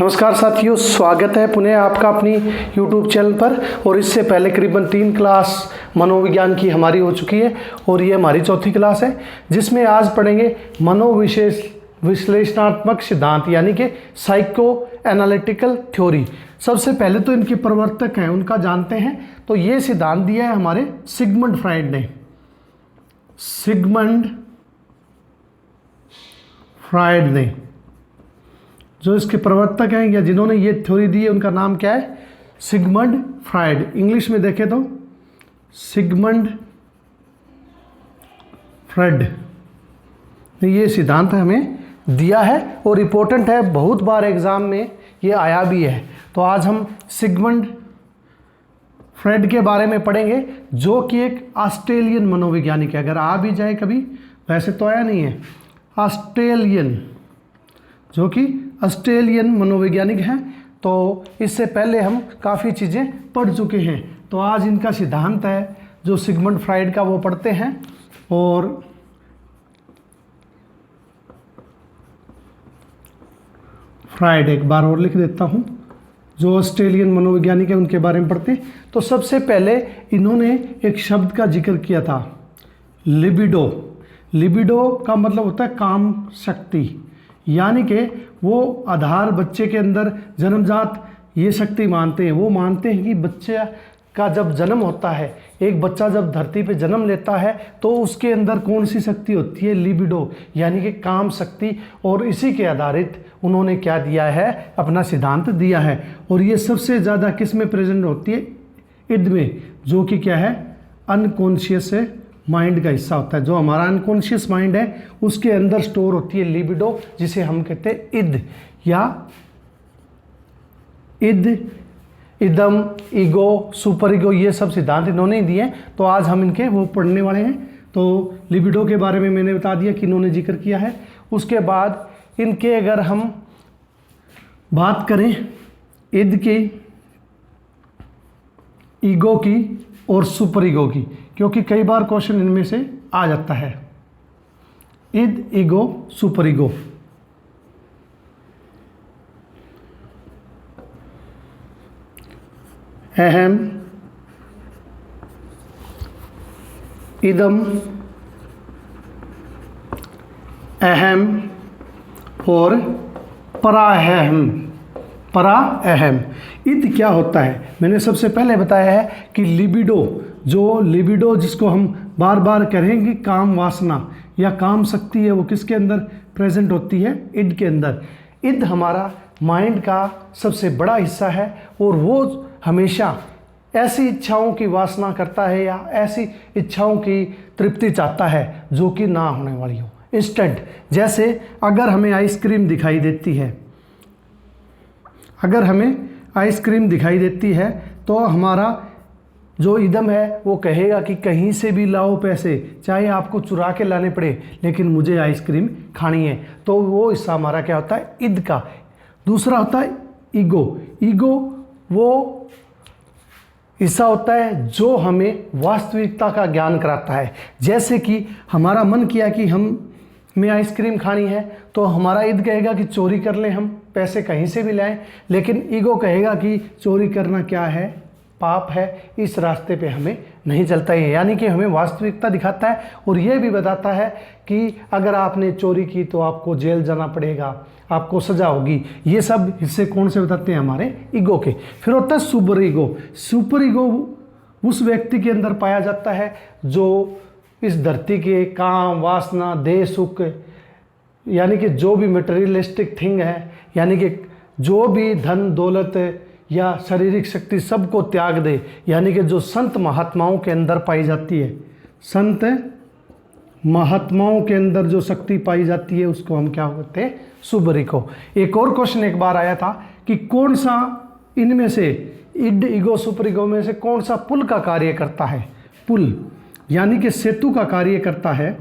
नमस्कार साथियों, स्वागत है पुनः आपका अपनी YouTube चैनल पर। और इससे पहले करीबन 3 क्लास मनोविज्ञान की हमारी हो चुकी है और ये हमारी चौथी क्लास है, जिसमें आज पढ़ेंगे विश्लेषणात्मक सिद्धांत यानी कि साइको एनालिटिकल थ्योरी। सबसे पहले तो इनके प्रवर्तक हैं उनका जानते हैं। तो ये सिद्धांत दिया है हमारे सिगमंड फ्राइड ने। सिगमंड फ्राइड ने जो इसके प्रवर्तक हैं या जिन्होंने ये थ्योरी दी है उनका नाम क्या है? Sigmund Freud. इंग्लिश में देखें तो सिगमंड फ्राइड ने ये सिद्धांत हमें दिया है और इम्पोर्टेंट है, बहुत बार एग्जाम में ये आया भी है। तो आज हम सिगमंड फ्राइड के बारे में पढ़ेंगे, जो कि एक ऑस्ट्रेलियन मनोवैज्ञानिक है। अगर आ भी जाए कभी, वैसे तो आया नहीं है, ऑस्ट्रेलियन, जो कि ऑस्ट्रेलियन मनोवैज्ञानिक हैं। तो इससे पहले हम काफ़ी चीज़ें पढ़ चुके हैं। तो आज इनका सिद्धांत है जो सिगमंड फ्राइड का, वो पढ़ते हैं। और फ्राइड एक बार और लिख देता हूँ, जो ऑस्ट्रेलियन मनोवैज्ञानिक है उनके बारे में पढ़ते। तो सबसे पहले इन्होंने एक शब्द का जिक्र किया था, लिबिडो। लिबिडो का मतलब होता है काम शक्ति, यानी कि वो आधार बच्चे के अंदर जन्मजात ये शक्ति मानते हैं। वो मानते हैं कि बच्चे का जब जन्म होता है, एक बच्चा जब धरती पे जन्म लेता है तो उसके अंदर कौन सी शक्ति होती है? लिबिडो, यानी कि काम शक्ति। और इसी के आधारित उन्होंने क्या दिया है? अपना सिद्धांत दिया है। और ये सबसे ज़्यादा किस में प्रेजेंट होती है? इद में, जो कि क्या है? अनकॉन्शियस माइंड का हिस्सा होता है। जो हमारा अनकॉन्शियस माइंड है उसके अंदर स्टोर होती है लिबिडो, जिसे हम कहते हैं इद या इद, इदम, ईगो, सुपर ईगो। ये सब सिद्धांत इन्होंने दिए। तो आज हम इनके वो पढ़ने वाले हैं। तो लिबिडो के बारे में मैंने बता दिया कि इन्होंने जिक्र किया है। उसके बाद इनके अगर हम बात करें इद की, ईगो की और सुपर ईगो की, क्योंकि कई बार क्वेश्चन इनमें से आ जाता है। इद, ईगो, सुपर ईगो। अहम, इदम, अहम और पराअहम। पराअहम। इद क्या होता है? मैंने सबसे पहले बताया है कि लिबिडो, जो लिबिडो जिसको हम बार बार कहेंगे काम वासना या काम शक्ति है, वो किसके अंदर प्रेजेंट होती है? इद के अंदर। इद हमारा माइंड का सबसे बड़ा हिस्सा है और वो हमेशा ऐसी इच्छाओं की वासना करता है या ऐसी इच्छाओं की तृप्ति चाहता है जो कि ना होने वाली हो, इंस्टेंट। जैसे अगर हमें आइसक्रीम दिखाई देती है, अगर हमें आइसक्रीम दिखाई देती है तो हमारा जो इदम है वो कहेगा कि कहीं से भी लाओ पैसे, चाहे आपको चुरा के लाने पड़े, लेकिन मुझे आइसक्रीम खानी है। तो वो हिस्सा हमारा क्या होता है? इद का। दूसरा होता है ईगो। ईगो वो हिस्सा होता है जो हमें वास्तविकता का ज्ञान कराता है। जैसे कि हमारा मन किया कि हमें आइसक्रीम खानी है, तो हमारा इद कहेगा कि चोरी कर लें, हम पैसे कहीं से भी लाएं, लेकिन ईगो कहेगा कि चोरी करना क्या है? पाप है, इस रास्ते पे हमें नहीं चलता है। यानी कि हमें वास्तविकता दिखाता है और ये भी बताता है कि अगर आपने चोरी की तो आपको जेल जाना पड़ेगा, आपको सज़ा होगी। ये सब हिस्से कौन से बताते हैं? हमारे ईगो के। फिर होता है सुपर ईगो। सुपर ईगो उस व्यक्ति के अंदर पाया जाता है जो इस धरती के काम, वासना, देह, सुख, यानी कि जो भी मटेरियलिस्टिक थिंग है, यानी कि जो भी धन दौलत या शारीरिक शक्ति सबको त्याग दे, यानी कि जो संत महात्माओं के अंदर पाई जाती है, संत महात्माओं के अंदर जो शक्ति पाई जाती है उसको हम क्या कहते हैं? Super ego. एक और क्वेश्चन एक बार आया था कि कौन सा इनमें से, इड, ईगो, सुपर ईगो में से कौन सा पुल का कार्य करता है? पुल यानी कि सेतु का कार्य करता है।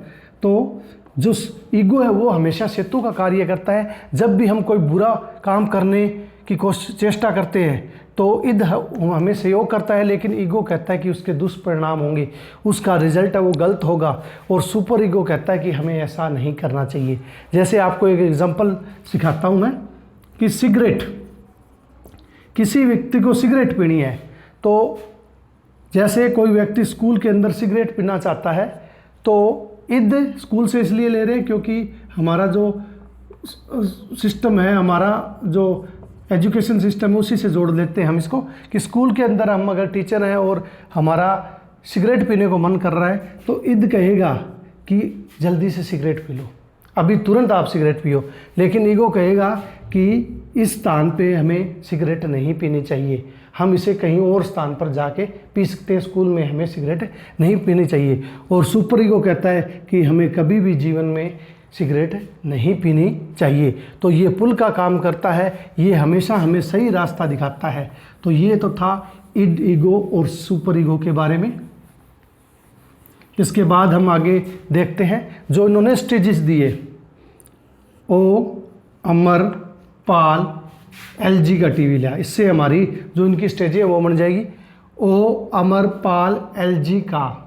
तो जो ईगो है वो हमेशा सेतु का कार्य करता है। जब भी हम कोई बुरा काम करने की चेष्टा करते हैं तो इद हमें सहयोग करता है, लेकिन ईगो कहता है कि उसके दुष्परिणाम होंगे, उसका रिजल्ट है वो गलत होगा। और सुपर ईगो कहता है कि हमें ऐसा नहीं करना चाहिए। जैसे आपको एक एग्जांपल सिखाता हूँ मैं कि सिगरेट किसी व्यक्ति को सिगरेट पीनी है, तो जैसे कोई व्यक्ति स्कूल के अंदर सिगरेट पीना चाहता है तो ईद स्कूल से इसलिए ले रहे हैं क्योंकि हमारा जो सिस्टम है, हमारा जो एजुकेशन सिस्टम है उसी से जोड़ लेते हैं हम इसको, कि स्कूल के अंदर हम अगर टीचर हैं और हमारा सिगरेट पीने को मन कर रहा है तो ईद कहेगा कि जल्दी से सिगरेट पी लो, अभी तुरंत आप सिगरेट पियो। लेकिन ईगो कहेगा कि इस स्थान पे हमें सिगरेट नहीं पीनी चाहिए, हम इसे कहीं और स्थान पर जाके पी सकते हैं, स्कूल में हमें सिगरेट नहीं पीनी चाहिए। और सुपर ईगो कहता है कि हमें कभी भी जीवन में सिगरेट नहीं पीनी चाहिए। तो ये पुल का काम करता है, ये हमेशा हमें सही रास्ता दिखाता है। तो ये तो था इड, ईगो और सुपर ईगो के बारे में। इसके बाद हम आगे देखते हैं जो इन्होंने स्टेजेस दिए, ओ, अमर, पाल, एलजी का टीवी लिया। इससे हमारी जो इनकी स्टेज है वो बन जाएगी ओ, अमर, पाल, एलजी का।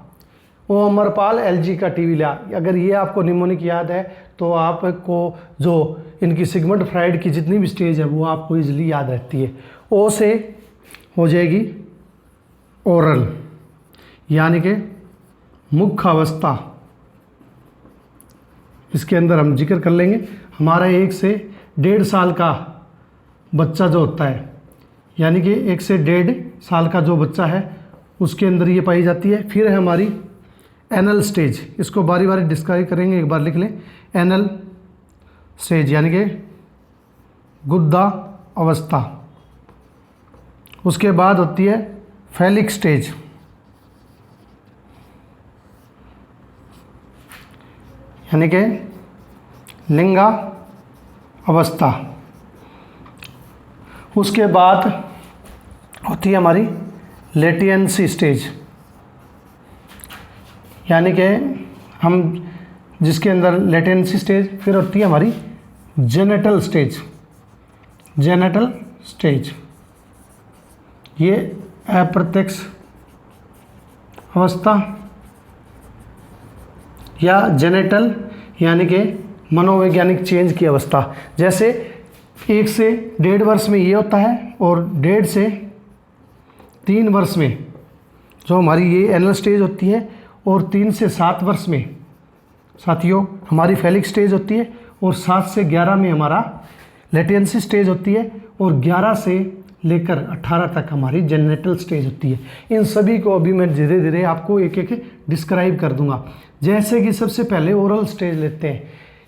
ओ, अमर, पाल, एलजी का टीवी लिया। अगर ये आपको निमोनिक याद है तो आपको जो इनकी सिगमंड फ्राइड की जितनी भी स्टेज है वो आपको इजीली याद रहती है। ओ से हो जाएगी ओरल, यानी कि मुख्य अवस्था। इसके अंदर हम जिक्र कर लेंगे, हमारा 1 से 1.5 साल का बच्चा जो होता है, यानी कि 1 से 1.5 साल का जो बच्चा है उसके अंदर ये पाई जाती है। फिर है हमारी एनल स्टेज, इसको बारी बारी डिस्क्राइब करेंगे, एक बार लिख लें। एनल स्टेज यानी कि गुद्दा अवस्था। उसके बाद होती है फैलिक स्टेज, यानी कि लिंगा अवस्था। उसके बाद होती है हमारी लेटेंसी स्टेज, यानी कि हम जिसके अंदर लेटेंसी स्टेज। फिर होती है हमारी जेनेटल स्टेज, जेनेटल स्टेज ये अप्रत्यक्ष अवस्था या जेनेटल यानी कि मनोवैज्ञानिक चेंज की अवस्था। जैसे 1 से 1.5 वर्ष में ये होता है और 1.5 से 3 वर्ष में जो हमारी ये एनल स्टेज होती है, और 3 से 7 वर्ष में साथियों हमारी फैलिक स्टेज होती है, और 7 से 11 में हमारा लेटेंसी स्टेज होती है, और 11 से लेकर 18 तक हमारी जेनेटल स्टेज होती है। इन सभी को अभी मैं धीरे धीरे आपको एक एक डिस्क्राइब कर दूंगा। जैसे कि सबसे पहले ओरल स्टेज लेते हैं,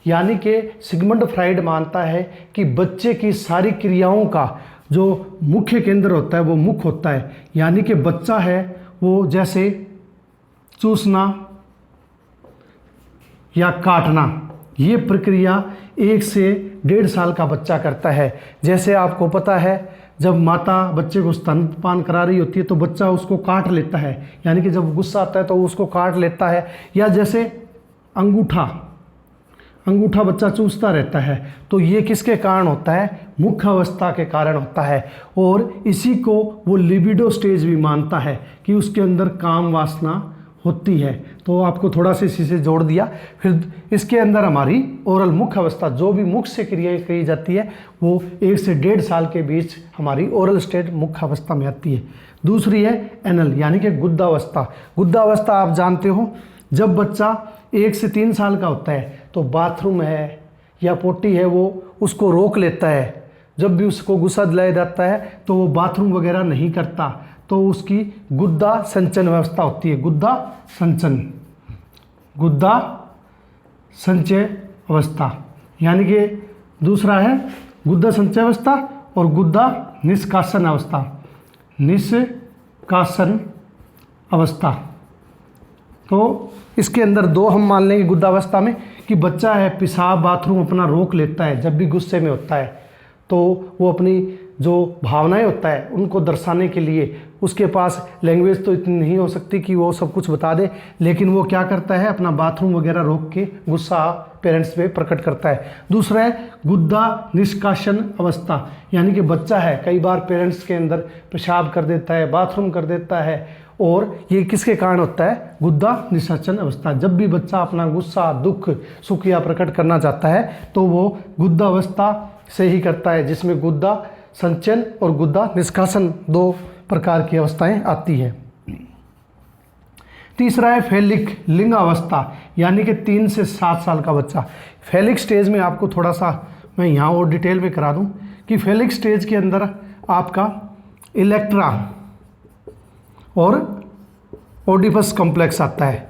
यानी कि सिगमंड फ्राइड मानता है कि बच्चे की सारी क्रियाओं का जो मुख्य केंद्र होता है वो मुख होता है, यानी कि बच्चा है वो जैसे चूसना या काटना, ये प्रक्रिया 1 से 1.5 साल का बच्चा करता है। जैसे आपको पता है जब माता बच्चे को स्तनपान करा रही होती है तो बच्चा उसको काट लेता है, यानी कि जब गुस्सा आता है तो उसको काट लेता है। या जैसे अंगूठा बच्चा चूसता रहता है, तो ये किसके कारण होता है? मुख्य अवस्था के कारण होता है। और इसी को वो लिबिडो स्टेज भी मानता है कि उसके अंदर काम वासना होती है। तो आपको थोड़ा सा इसी से जोड़ दिया। फिर इसके अंदर हमारी ओरल मुख्य अवस्था, जो भी मुख से क्रियाएं कही जाती है वो 1 से 1.5 साल के बीच हमारी ओरल स्टेज मुख्य अवस्था में आती है। दूसरी है एनल यानी कि गुद्दावस्था। गुद्दावस्था आप जानते हो, जब बच्चा 1 से 3 साल का होता है तो बाथरूम है या पोटी है वो उसको रोक लेता है। जब भी उसको गुस्सा दिलाया जाता है तो वो बाथरूम वगैरह नहीं करता, तो उसकी गुद्दा संचन व्यवस्था होती है। गुद्दा संचय अवस्था, यानी कि दूसरा है गुद्दा संचय अवस्था और गुद्दा निष्कासन अवस्था। निष्कासन अवस्था तो इसके अंदर 2 हम मान लेंगे गुद्दावस्था में, कि बच्चा है पेशाब बाथरूम अपना रोक लेता है जब भी गुस्से में होता है, तो वो अपनी जो भावनाएं होता है उनको दर्शाने के लिए उसके पास लैंग्वेज तो इतनी नहीं हो सकती कि वो सब कुछ बता दे, लेकिन वो क्या करता है अपना बाथरूम वगैरह रोक के गुस्सा पेरेंट्स पे प्रकट करता है। दूसरा है गुद्दा निष्कासन अवस्था, यानी कि बच्चा है कई बार पेरेंट्स के अंदर पेशाब कर देता है, बाथरूम कर देता है, और ये किसके कारण होता है? गुद्दा निष्कासन अवस्था। जब भी बच्चा अपना गुस्सा दुख सुख या प्रकट करना चाहता है तो वो गुद्दा अवस्था से ही करता है, जिसमें गुद्दा संचयन और गुदा निष्कासन, 2 प्रकार की अवस्थाएं आती है। तीसरा है फेलिक लिंग अवस्था, यानी कि 3 से 7 साल का बच्चा। फेलिक स्टेज में आपको थोड़ा सा मैं यहाँ और डिटेल में करा दूं कि फेलिक स्टेज के अंदर आपका इलेक्ट्रा और ओडिपस कॉम्प्लेक्स आता है।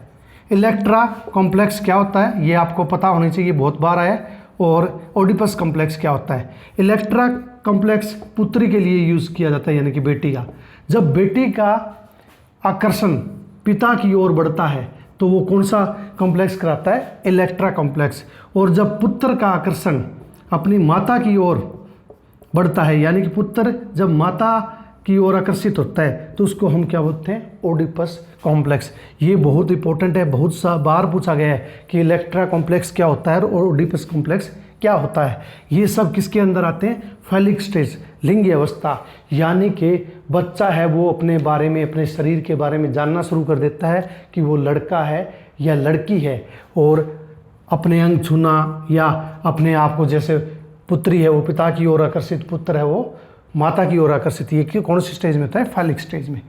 इलेक्ट्रा कॉम्प्लेक्स क्या होता है ये आपको पता होना चाहिए, बहुत बार आया। और ओडिपस कॉम्प्लेक्स क्या होता है? इलेक्ट्रा कॉम्प्लेक्स पुत्री के लिए यूज़ किया जाता है, यानी कि बेटी का। जब बेटी का आकर्षण पिता की ओर बढ़ता है तो वो कौन सा कॉम्प्लेक्स कराता है? Electra complex. और जब पुत्र का आकर्षण अपनी माता की ओर बढ़ता है, यानी कि पुत्र जब माता की ओर आकर्षित होता है तो उसको हम क्या बोलते हैं? Oedipus complex. ये बहुत इंपॉर्टेंट है, बहुत सा बार पूछा गया है कि इलेक्ट्रा कॉम्प्लेक्स क्या होता है और ओडिपस कॉम्प्लेक्स क्या होता है। ये सब किसके अंदर आते हैं? फेलिक स्टेज, लिंगी अवस्था, यानी कि बच्चा है वो अपने बारे में, अपने शरीर के बारे में जानना शुरू कर देता है कि वो लड़का है या लड़की है। और अपने अंग छूना या अपने आप को, जैसे पुत्री है वो पिता की ओर आकर्षित, पुत्र है वो माता की ओर आकर्षित, ये कि कौन सी स्टेज में होता है? फेलिक स्टेज में।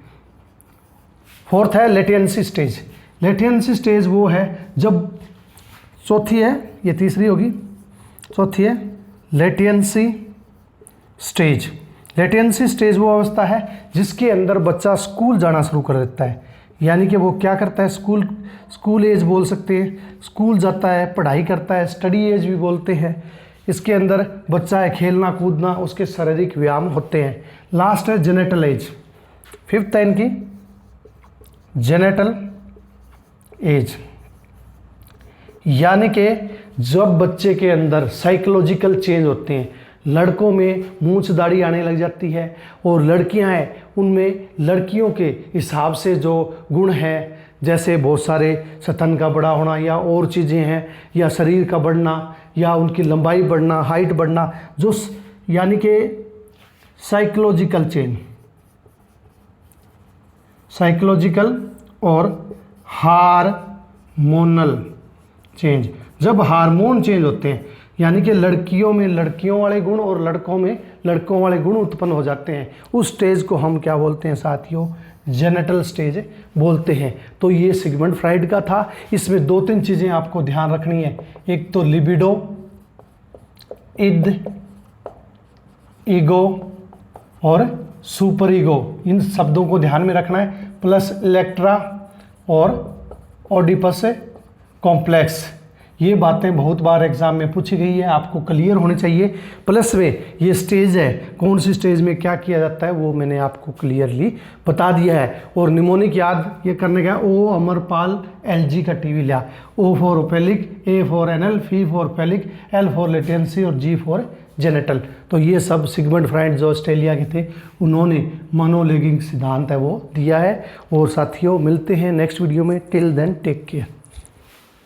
फोर्थ है लेटेंसी स्टेज। लेटेंसी स्टेज वो है जब, चौथी है, ये तीसरी होगी, चौथी है लेटेंसी स्टेज। लेटेंसी स्टेज वो अवस्था है जिसके अंदर बच्चा स्कूल जाना शुरू कर देता है, यानी कि वो क्या करता है? स्कूल एज बोल सकते हैं, स्कूल जाता है, पढ़ाई करता है, स्टडी एज भी बोलते हैं। इसके अंदर बच्चा है खेलना कूदना, उसके शारीरिक व्यायाम होते हैं। लास्ट है जेनेटल एज। फिफ्थ है इनकी जेनेटल एज, यानी कि जब बच्चे के अंदर साइकोलॉजिकल चेंज होते हैं। लड़कों में मूंछ दाढ़ी आने लग जाती है और लड़कियां हैं उनमें लड़कियों के हिसाब से जो गुण हैं, जैसे बहुत सारे स्तन का बड़ा होना या और चीज़ें हैं, या शरीर का बढ़ना या उनकी लंबाई बढ़ना, हाइट बढ़ना, जो यानी कि साइकोलॉजिकल चेंज, साइकोलॉजिकल और हार्मोनल चेंज। जब हार्मोन चेंज होते हैं, यानी कि लड़कियों में लड़कियों वाले गुण और लड़कों में लड़कों वाले गुण उत्पन्न हो जाते हैं, उस स्टेज को हम क्या बोलते हैं साथियों? जेनेटल स्टेज बोलते हैं। तो ये सिगमंड फ्राइड का था। इसमें 2-3 चीज़ें आपको ध्यान रखनी है। एक तो लिबिडो, इद, ईगो और सुपर ईगो, इन शब्दों को ध्यान में रखना है। प्लस इलेक्ट्रा और ओडिपस कॉम्प्लेक्स, ये बातें बहुत बार एग्जाम में पूछी गई है, आपको क्लियर होनी चाहिए। प्लस में ये स्टेज है, कौन सी स्टेज में क्या किया जाता है वो मैंने आपको क्लियरली बता दिया है। और निमोनिक याद ये करने का, ओ अमरपाल LG का टीवी लिया। O फॉर ओपेलिक, A for anal, P for phallic, L for latency और G फॉर जेनेटल। तो ये सब सिगमंड फ्राइड जो ऑस्ट्रेलिया के थे उन्होंने मोनोलॉगिंग सिद्धांत है वो दिया है। और साथियों मिलते हैं नेक्स्ट वीडियो में। Till then take care.